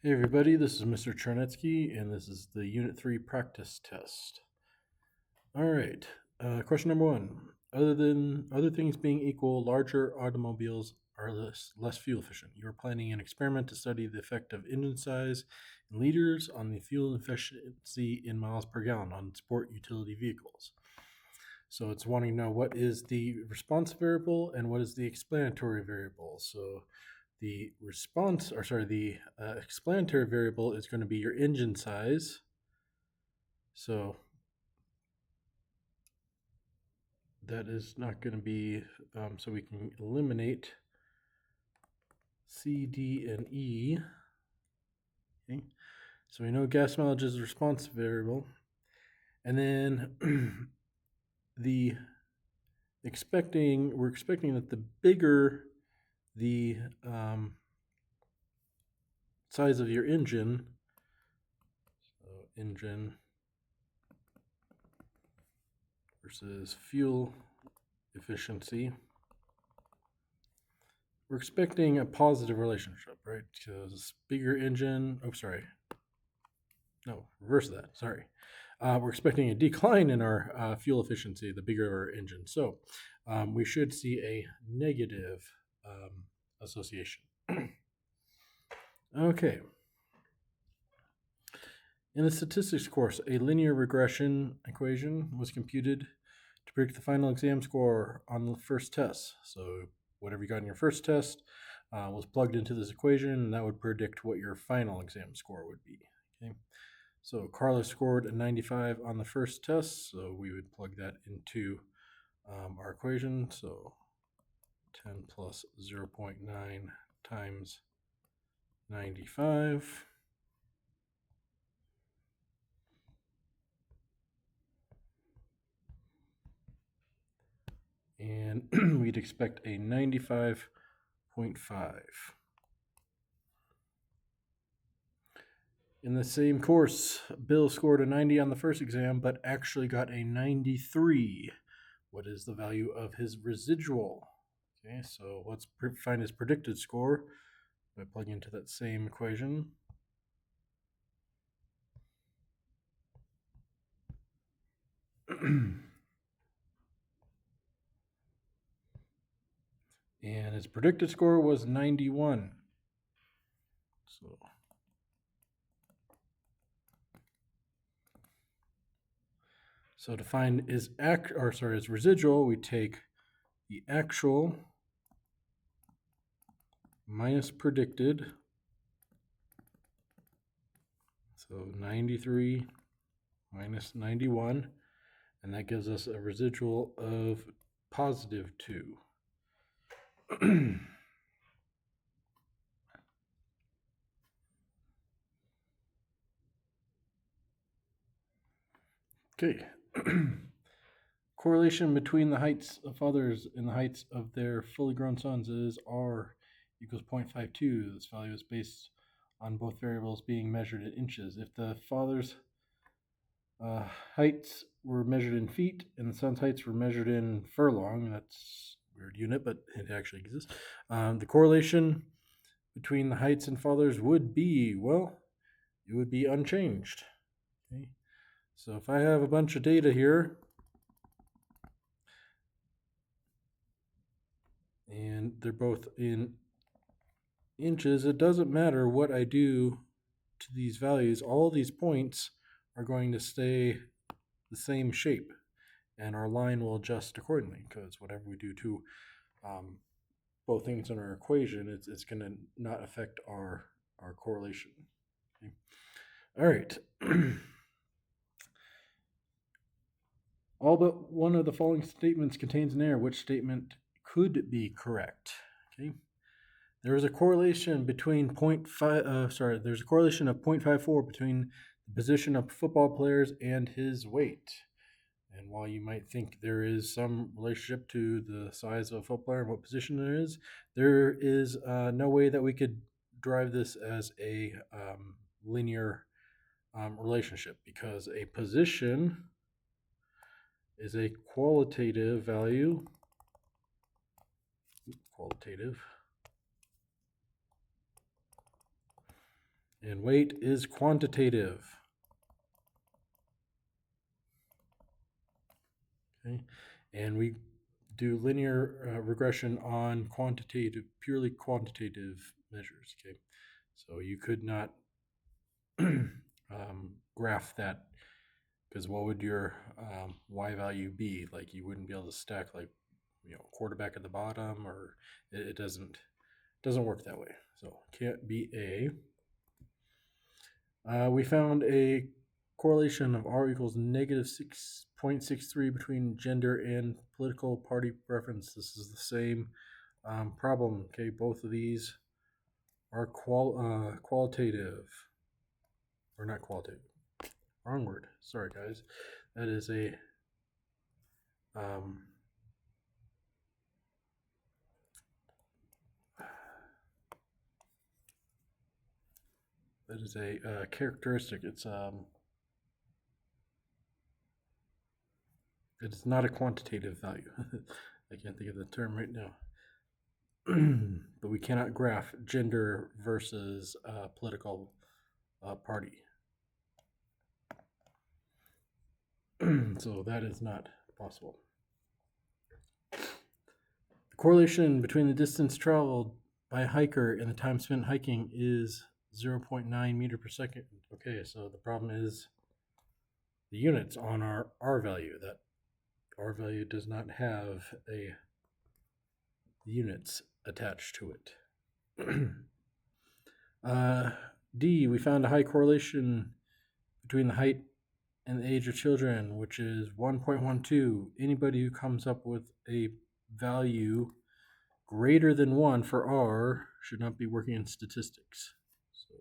Hey everybody, this is Mr. Chernetsky, and this is the Unit 3 practice test. All right, question number one. Other things being equal, larger automobiles are less fuel efficient. You're planning an experiment to study the effect of engine size in liters on the fuel efficiency in miles per gallon on sport utility vehicles. So it's wanting to know what is the response variable and what is the explanatory variable. So the explanatory variable is going to be your engine size. So that is not going to be, so we can eliminate C, D, and E. Okay. So we know gas mileage is the response variable. And then we're expecting that the bigger the size of your engine, so engine versus fuel efficiency, we're expecting a positive relationship, right? Because bigger engine, reverse that, sorry. We're expecting a decline in our fuel efficiency, the bigger our engine. So we should see a negative association. Okay. In the statistics course, a linear regression equation was computed to predict the final exam score on the first test. So whatever you got in your first test was plugged into this equation, and that would predict what your final exam score would be. Okay. So Carla scored a 95 on the first test, so we would plug that into our equation. So 10 plus 0.9 times 95. And we'd expect a 95.5. In the same course, Bill scored a 90 on the first exam, but actually got a 93. What is the value of his residual? Okay, so let's find his predicted score by plugging into that same equation. And his predicted score was 91. So to find his residual, we take the actual minus predicted. So 93 minus 91, and that gives us a residual of positive 2. Okay. Correlation between the heights of fathers and the heights of their fully grown sons is R equals 0.52. This value is based on both variables being measured in inches. If the father's heights were measured in feet and the son's heights were measured in furlong, that's a weird unit, but it actually exists, the correlation between the heights and fathers would be, well, it would be unchanged. Okay. So if I have a bunch of data here, and they're both in inches, it doesn't matter what I do to these values. All these points are going to stay the same shape, and our line will adjust accordingly, because whatever we do to both things in our equation, it's going to not affect our correlation. Okay. All right. All but one of the following statements contains an error. Which statement could be correct? Okay. There is a correlation between there's a correlation of 0.54 between the position of football players and his weight. And while you might think there is some relationship to the size of a football player and what position there is no way that we could drive this as a linear relationship, because a position is a qualitative value. And weight is quantitative. Okay. And we do linear regression on quantitative, purely quantitative measures. Okay. So you could not graph that, because what would your y value be? Like, you wouldn't be able to stack, like, quarterback at the bottom, or it doesn't work that way. So can't be A. We found a correlation of R equals negative 6.63 between gender and political party preference. This is the same problem. Okay, both of these are qualitative, or not qualitative. Wrong word. Sorry, guys. That is a characteristic. It's not a quantitative value. I can't think of the term right now. But we cannot graph gender versus political party. So that is not possible. The correlation between the distance traveled by a hiker and the time spent hiking is 0.9 meter per second. Okay, so the problem is the units on our R value. That R value does not have a units attached to it. D, we found a high correlation between the height and the age of children, which is 1.12. Anybody who comes up with a value greater than 1 for R should not be working in statistics. So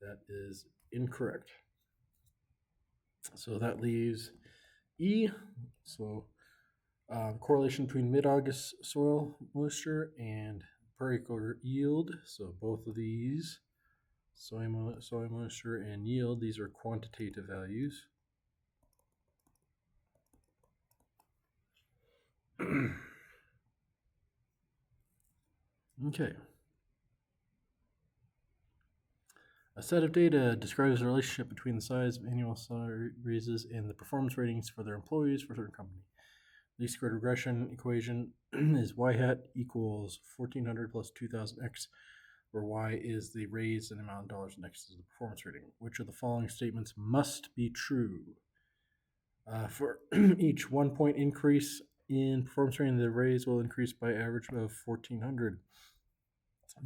that is incorrect. So that leaves E. So correlation between mid-August soil moisture and prairie quarter yield. So both of these, soil moisture and yield, these are quantitative values. Okay. A set of data describes the relationship between the size of annual salary raises and the performance ratings for their employees for a certain company. Least squared regression equation is y hat equals 1400 plus 2000x, where y is the raise in amount of dollars and x is the performance rating. Which of the following statements must be true? For each 1 point increase in performance rating, the raise will increase by average of 1400.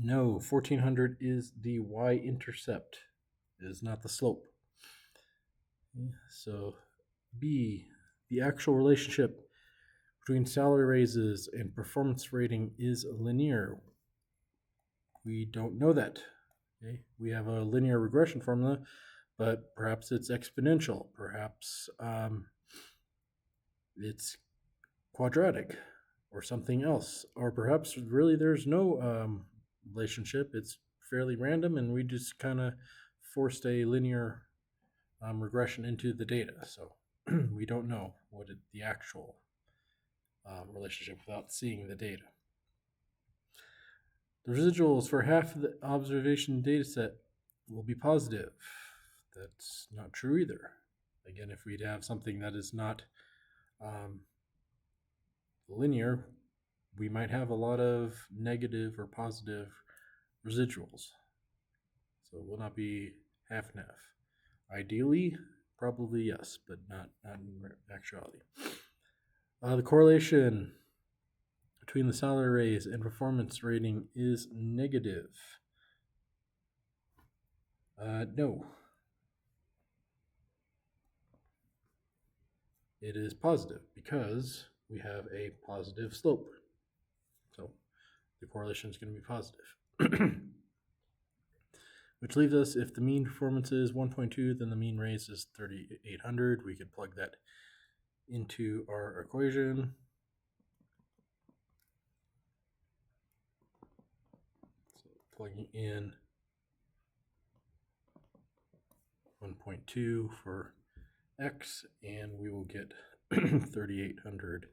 No, 1400 is the y-intercept. It is not the slope. So B, the actual relationship between salary raises and performance rating is linear. We don't know that. Okay? We have a linear regression formula, but perhaps it's exponential. Perhaps it's quadratic or something else. Or perhaps really there's no relationship. It's fairly random, and we just kind of forced a linear regression into the data. So we don't know what the actual relationship without seeing the data. The residuals for half of the observation data set will be positive. That's not true either. Again, if we'd have something that is not linear, we might have a lot of negative or positive residuals. So it will not be half and half. Ideally, probably yes, but not in actuality. The correlation between the salary raise and performance rating is negative. No. It is positive because we have a positive slope. So the correlation is going to be positive. Which leaves us, if the mean performance is 1.2, then the mean raise is 3,800. We could plug that into our equation. So plugging in 1.2 for x, and we will get 3,800.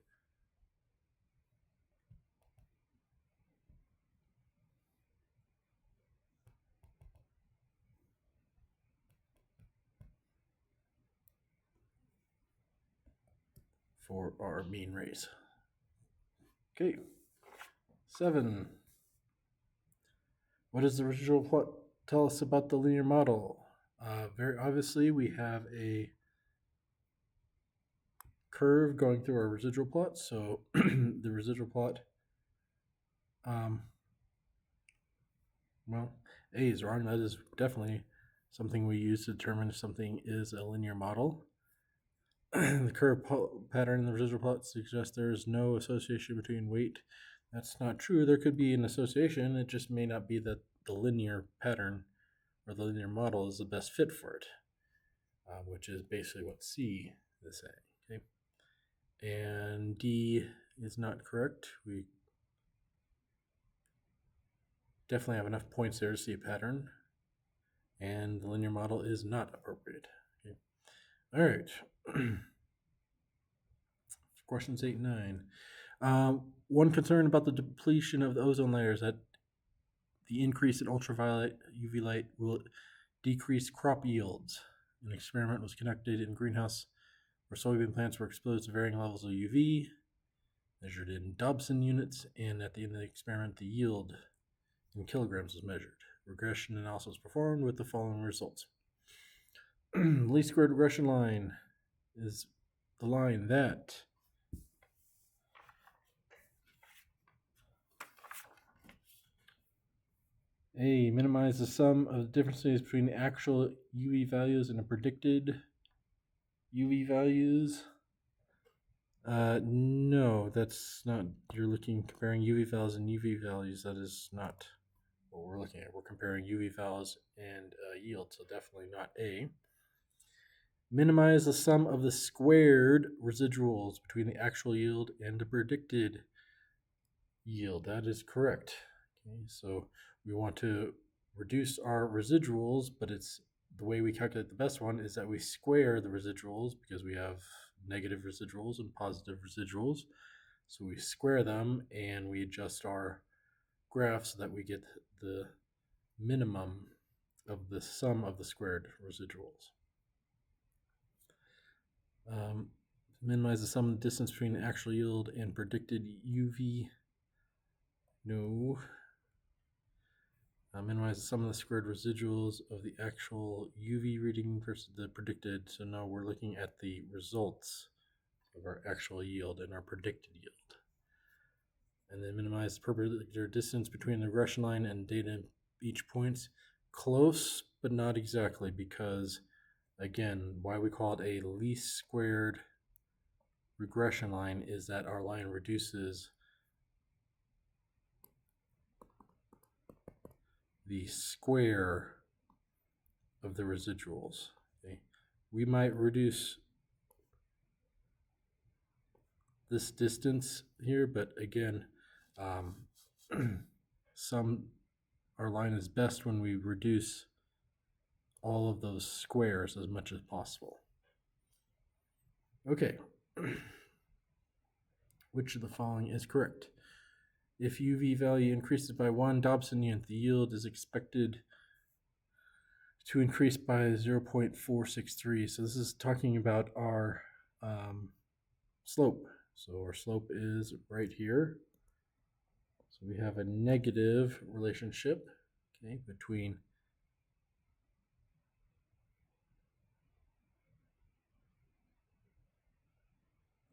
for our mean raise. Okay. 7. What does the residual plot tell us about the linear model? Very obviously, we have a curve going through our residual plot. So the residual plot, well, A is wrong. That is definitely something we use to determine if something is a linear model. The curve pattern in the residual plot suggests there is no association between weight. That's not true. There could be an association. It just may not be that the linear pattern or the linear model is the best fit for it, which is basically what C is saying. Okay, and D is not correct. We definitely have enough points there to see a pattern, and the linear model is not appropriate. Okay. All right. Questions 8 and 9. One concern about the depletion of the ozone layer is that the increase in ultraviolet UV light will decrease crop yields. An experiment was conducted in a greenhouse where soybean plants were exposed to varying levels of UV, measured in Dobson units, and at the end of the experiment, the yield in kilograms was measured. Regression analysis was performed with the following results. Least squared regression line is the line that A, minimize the sum of the differences between the actual UV values and the predicted UV values. No, that's not. You're comparing UV values and UV values. That is not what we're looking at. We're comparing UV values and yield, so definitely not A. Minimize the sum of the squared residuals between the actual yield and the predicted yield. That is correct. Okay, so we want to reduce our residuals, but it's the way we calculate the best one is that we square the residuals because we have negative residuals and positive residuals. So we square them and we adjust our graph so that we get the minimum of the sum of the squared residuals. Minimize the sum of the distance between the actual yield and predicted UV. No. Minimize the sum of the squared residuals of the actual UV reading versus the predicted. So now we're looking at the results of our actual yield and our predicted yield. And then minimize the perpendicular distance between the regression line and data in each point. Close, but not exactly, because again, why we call it a least squared regression line is that our line reduces the square of the residuals. Okay? We might reduce this distance here, but again, our line is best when we reduce all of those squares as much as possible. Okay. Which of the following is correct? If UV value increases by 1 Dobson unit, the yield is expected to increase by 0.463. So this is talking about our slope. So our slope is right here. So we have a negative relationship, okay, between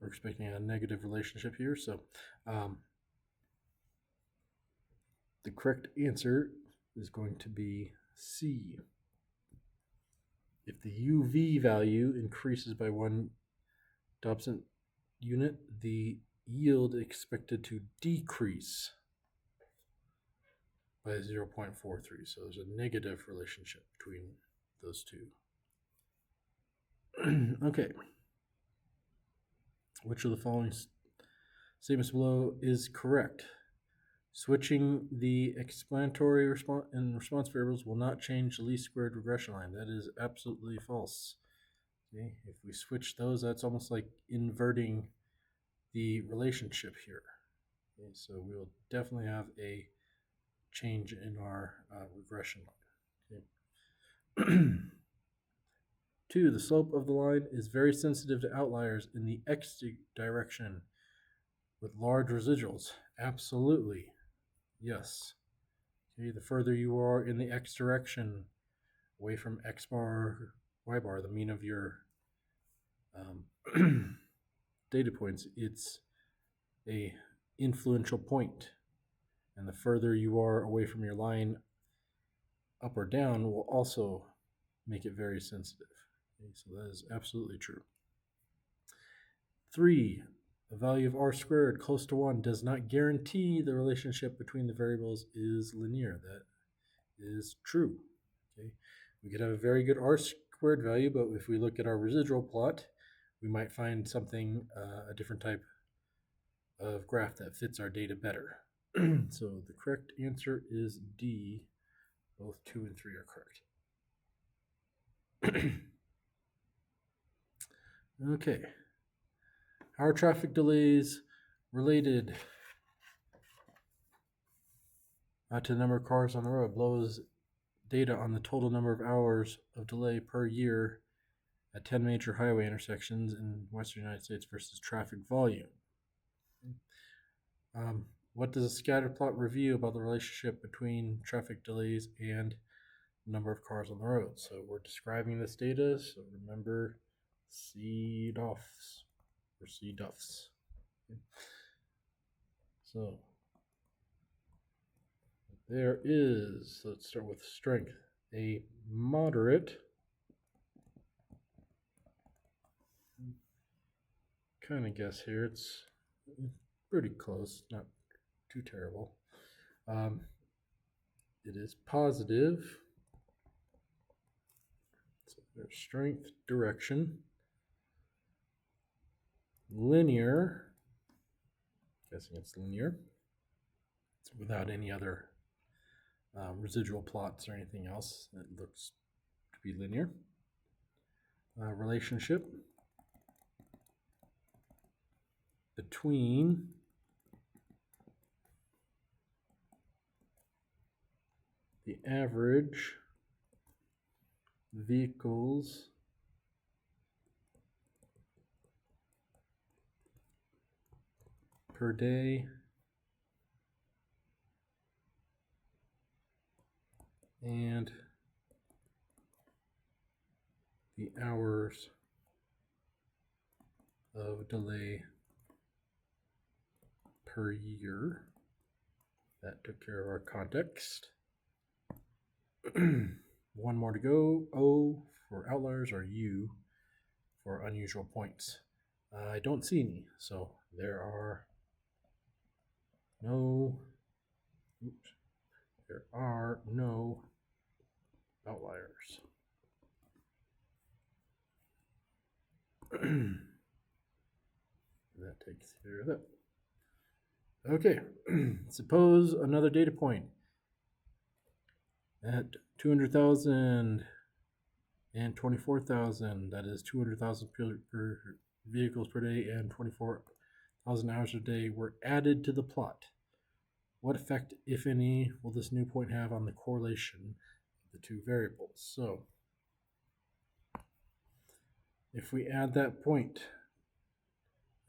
we're expecting a negative relationship here. So the correct answer is going to be C. If the UV value increases by 1 Dobson unit, the yield expected to decrease by 0.43. So there's a negative relationship between those two. Okay. Which of the following statements below is correct? Switching the explanatory and response variables will not change the least squared regression line. That is absolutely false. Okay, if we switch those, that's almost like inverting the relationship here. Okay, so we'll definitely have a change in our regression line. Okay. 2. The slope of the line is very sensitive to outliers in the x direction with large residuals. Absolutely. Yes. Okay, the further you are in the x direction, away from x bar, y bar, the mean of your data points, it's a influential point. And the further you are away from your line, up or down, will also make it very sensitive. Okay, so that is absolutely true. 3. A value of r squared close to 1 does not guarantee the relationship between the variables is linear. That is true. Okay, we could have a very good r squared value, but if we look at our residual plot, we might find something, a different type of graph that fits our data better. So the correct answer is D. Both 2 and 3 are correct. Okay. How are traffic delays related to the number of cars on the road? Blows data on the total number of hours of delay per year at 10 major highway intersections in Western United States versus traffic volume. What does a scatter plot reveal about the relationship between traffic delays and number of cars on the road? So we're describing this data, so remember CDOFs or CDUFs. Okay. So there is, let's start with strength, a moderate, kind of guess here, it's pretty close, not too terrible. It is positive. So there's strength, direction, linear, guessing it's linear, it's without any other residual plots or anything else. It looks to be linear. Relationship between the average vehicles per day and the hours of delay per year. That took care of our context. One more to go. O for outliers or U for unusual points. I don't see any, so there are no outliers. That takes care of that. Okay, suppose another data point at 200,000 and 24,000, that is 200,000 per vehicles per day and 24,000 hours a day were added to the plot. What effect, if any, will this new point have on the correlation of the two variables? So if we add that point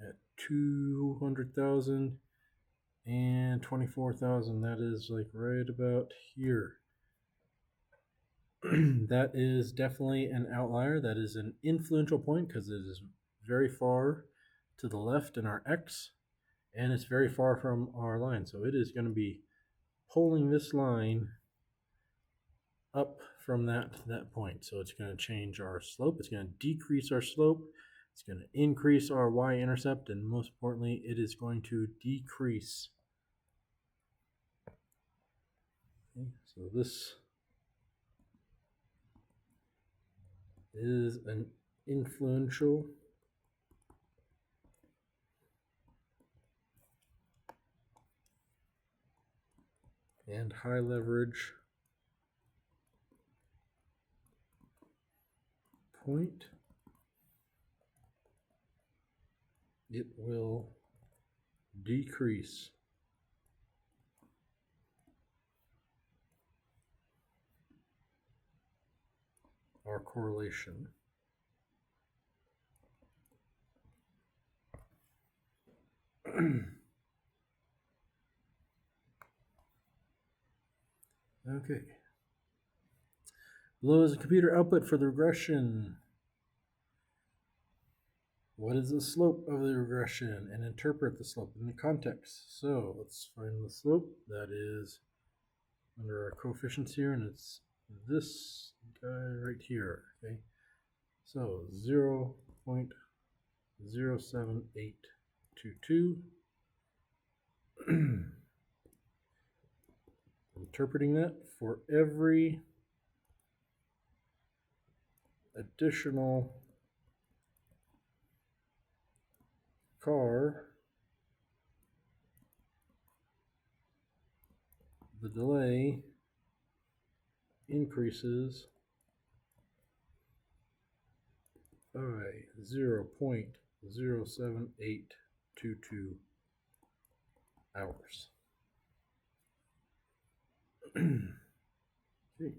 at 200,000 and 24,000, that is like right about here. That is definitely an outlier. That is an influential point because it is very far to the left in our x, and it's very far from our line. So it is going to be pulling this line up from that point. So it's going to change our slope. It's going to decrease our slope. It's going to increase our y-intercept, and most importantly, it is going to decrease. Okay, so this is an influential and high leverage point. It will decrease our correlation. Okay. Below is a computer output for the regression. What is the slope of the regression? And interpret the slope in the context. So let's find the slope. That is under our coefficients here, and it's this guy right here. Okay. So 0.07822. Interpreting that for every additional car, the delay increases by 0.07822 hours. Okay.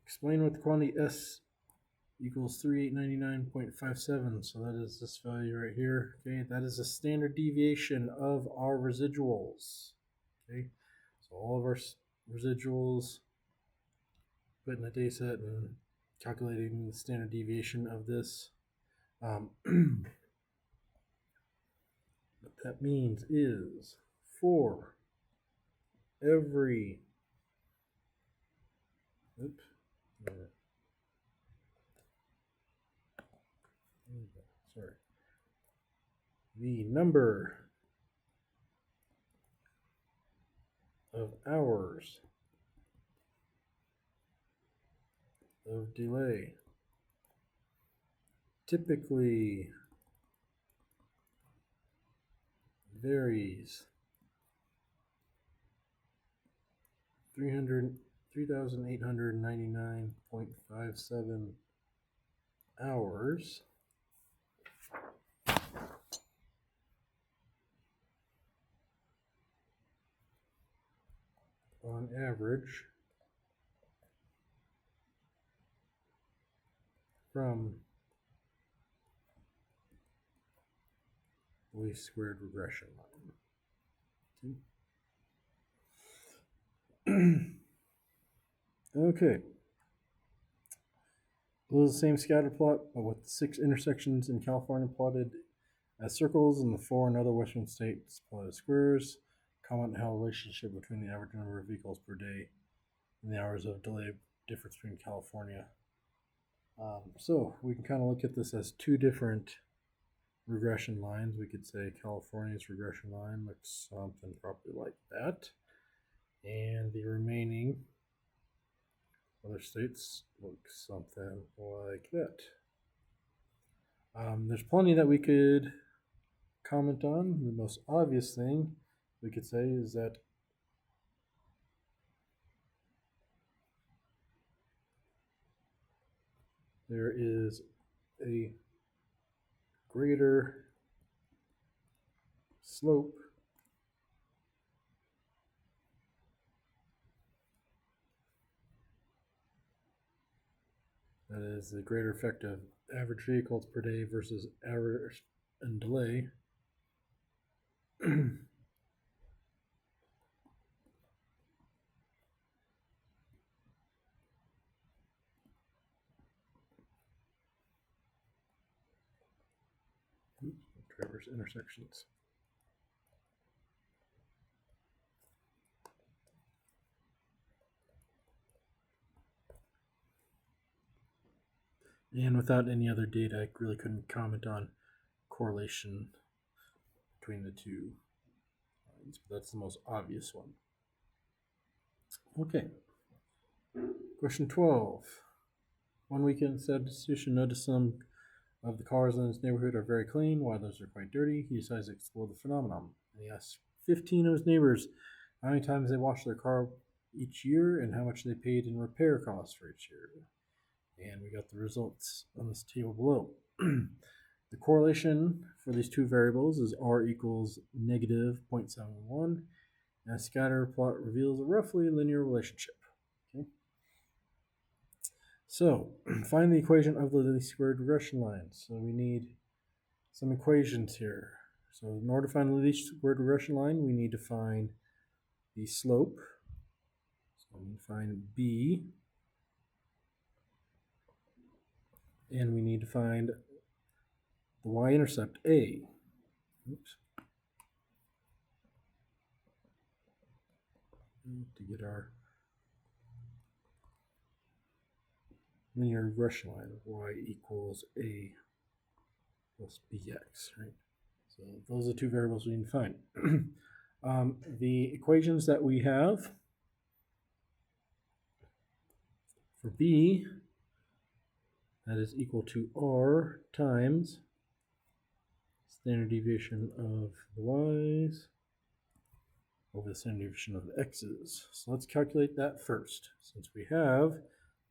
Explain what the quantity S equals 3899.57. So that is this value right here. Okay, that is a standard deviation of our residuals. Okay, so all of our residuals put in a data set and calculating the standard deviation of this. What that means is for every the number of hours of delay typically varies 3,899.57 hours on average from least squared regression line. Okay. Below the same scatter plot, but with 6 intersections in California plotted as circles and the 4 in other western states plotted as squares. Comment how the relationship between the average number of vehicles per day and the hours of delay difference between California. So we can kind of look at this as 2 different regression lines. We could say California's regression line looks something probably like that, and the remaining other states look something like that. There's plenty that we could comment on. The most obvious thing we could say is that there is a greater slope that is the greater effect of average vehicles per day versus average and delay. Traverse intersections. And without any other data, I really couldn't comment on correlation between the 2 lines, but that's the most obvious one. Okay. Question 12. One weekend statistician noticed some of the cars in his neighborhood are very clean, while those are quite dirty. He decides to explore the phenomenon. And he asked 15 of his neighbors how many times they washed their car each year and how much they paid in repair costs for each year. And we got the results on this table below. The correlation for these 2 variables is r equals negative 0.71, and a scatter plot reveals a roughly linear relationship. Okay. So find the equation of the least squared regression line. So we need some equations here. So in order to find the least squared regression line, we need to find the slope. So we find B, and we need to find the y-intercept A. Oops. To get our linear regression line of y equals A plus bx, right? So those are the two variables we need to find. The equations that we have for B, that is equal to r times standard deviation of the y's over the standard deviation of the x's. So let's calculate that first. Since we have the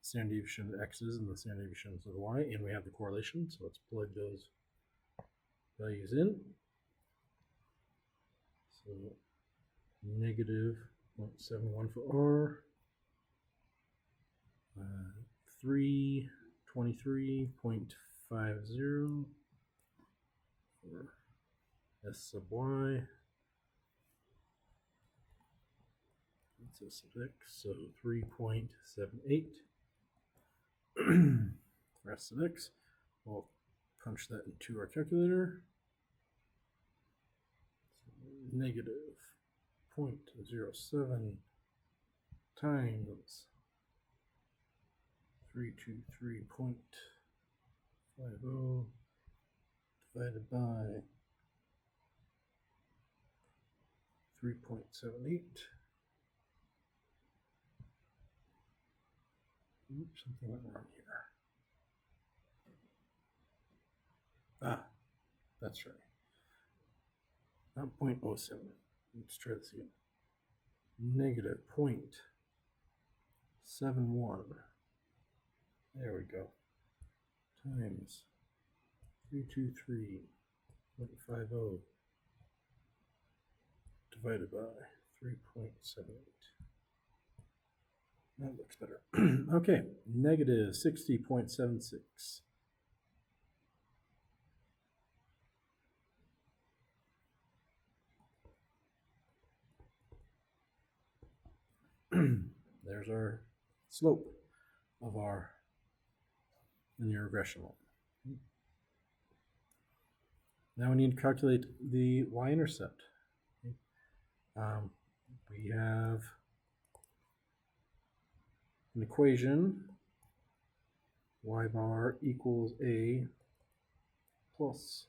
standard deviation of the x's and the standard deviations of the y, and we have the correlation, so let's plug those values in. So negative 0.71 for r, 323.50 for s sub y, that's s sub x, so 3.78 for s sub x. We'll punch that into our calculator. So negative 0.07 times 323.50 divided by 3.78. Oops, something went wrong here. Ah, that's right. Not 0.07. Let's try this again. Negative 0.71. There we go. Times 323.50 divided by 3.78. That looks better. Okay, negative 60.76. There's our slope of our linear regression line. Now we need to calculate the y-intercept. Okay. We have an equation, y bar equals a plus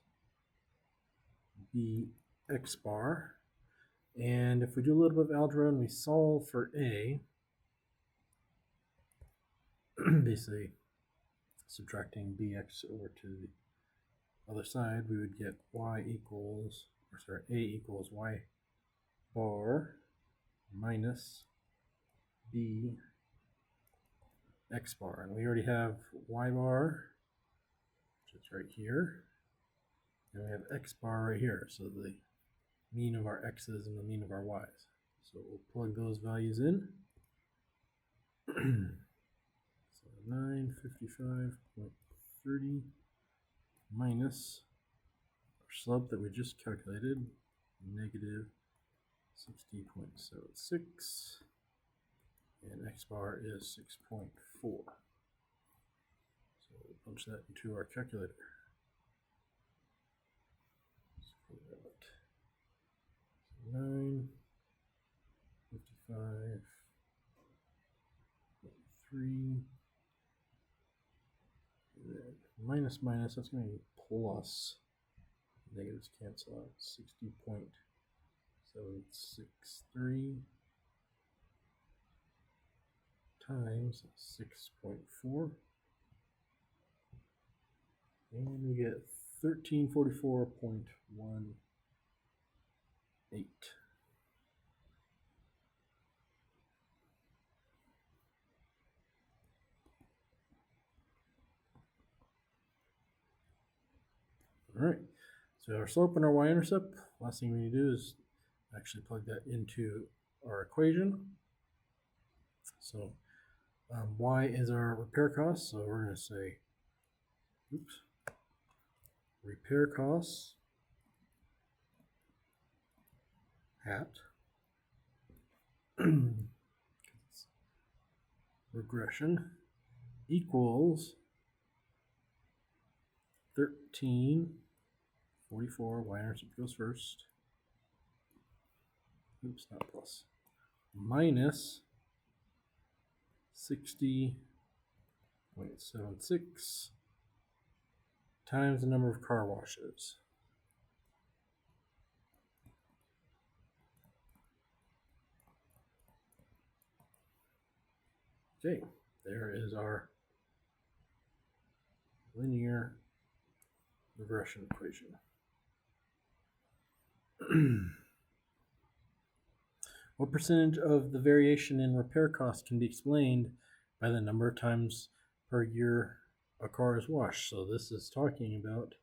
bx bar. And if we do a little bit of algebra and we solve for a, basically subtracting bx over to the other side, we would get a equals y bar minus b x bar. And we already have y bar, which is right here, and we have x bar right here. So the mean of our x's and the mean of our y's. So we'll plug those values in. So 955.30 minus our slope that we just calculated, negative 60.76, and x bar is 6.4. So we'll punch that into our calculator. 955.3 minus minus, that's going to be plus. Negatives cancel out. 60.763 times 6.4, and we get 1344.18. All right, so our slope and our y-intercept, last thing we need to do is actually plug that into our equation. So y is our repair cost, so we're going to say, repair costs at regression equals 1344, y-intercept goes first, oops, not plus, minus 60.76 times the number of car washes. Okay, there is our linear regression equation. What percentage of the variation in repair costs can be explained by the number of times per year a car is washed? So this is talking about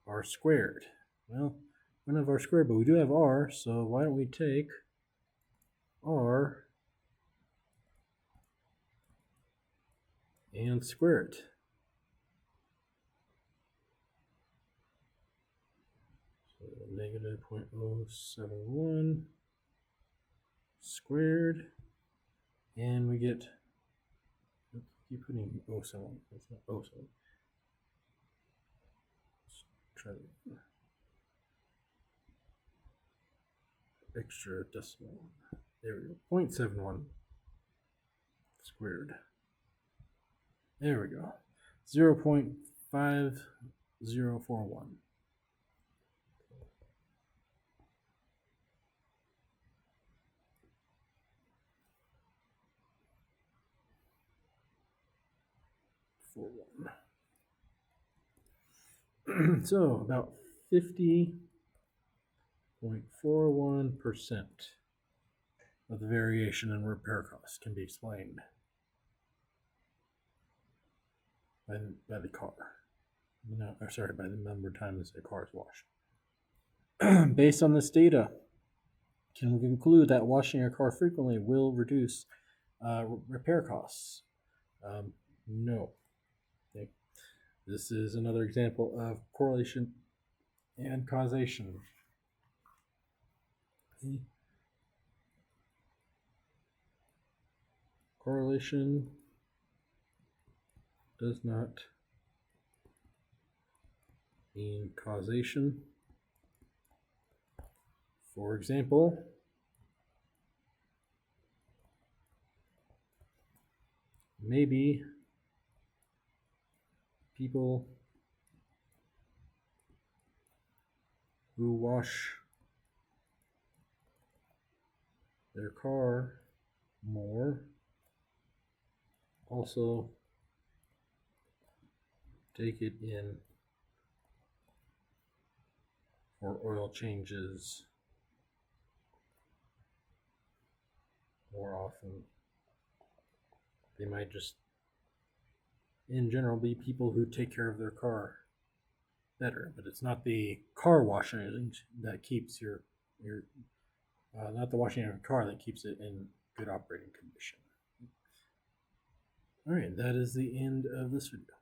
R squared. Well, we don't have R squared, but we do have R, so why don't we take R and square it. So negative 0.071 squared, and we get, keep putting 0.7, it's not 0.7. Let's try the extra decimal. There we go, 0.71 squared. There we go, 0.5041. So about 50.41% of the variation in repair costs can be explained by the car. No, sorry, by the number of times the car is washed. Based on this data, can we conclude that washing your car frequently will reduce repair costs? No. Okay. This is another example of correlation and causation. Okay. Correlation does not mean causation. For example, maybe people who wash their car more also take it in for oil changes more often. They might just, in general, be people who take care of their car better, but it's not the car washing that keeps your not the washing of your car that keeps it in good operating condition. All right, that is the end of this video.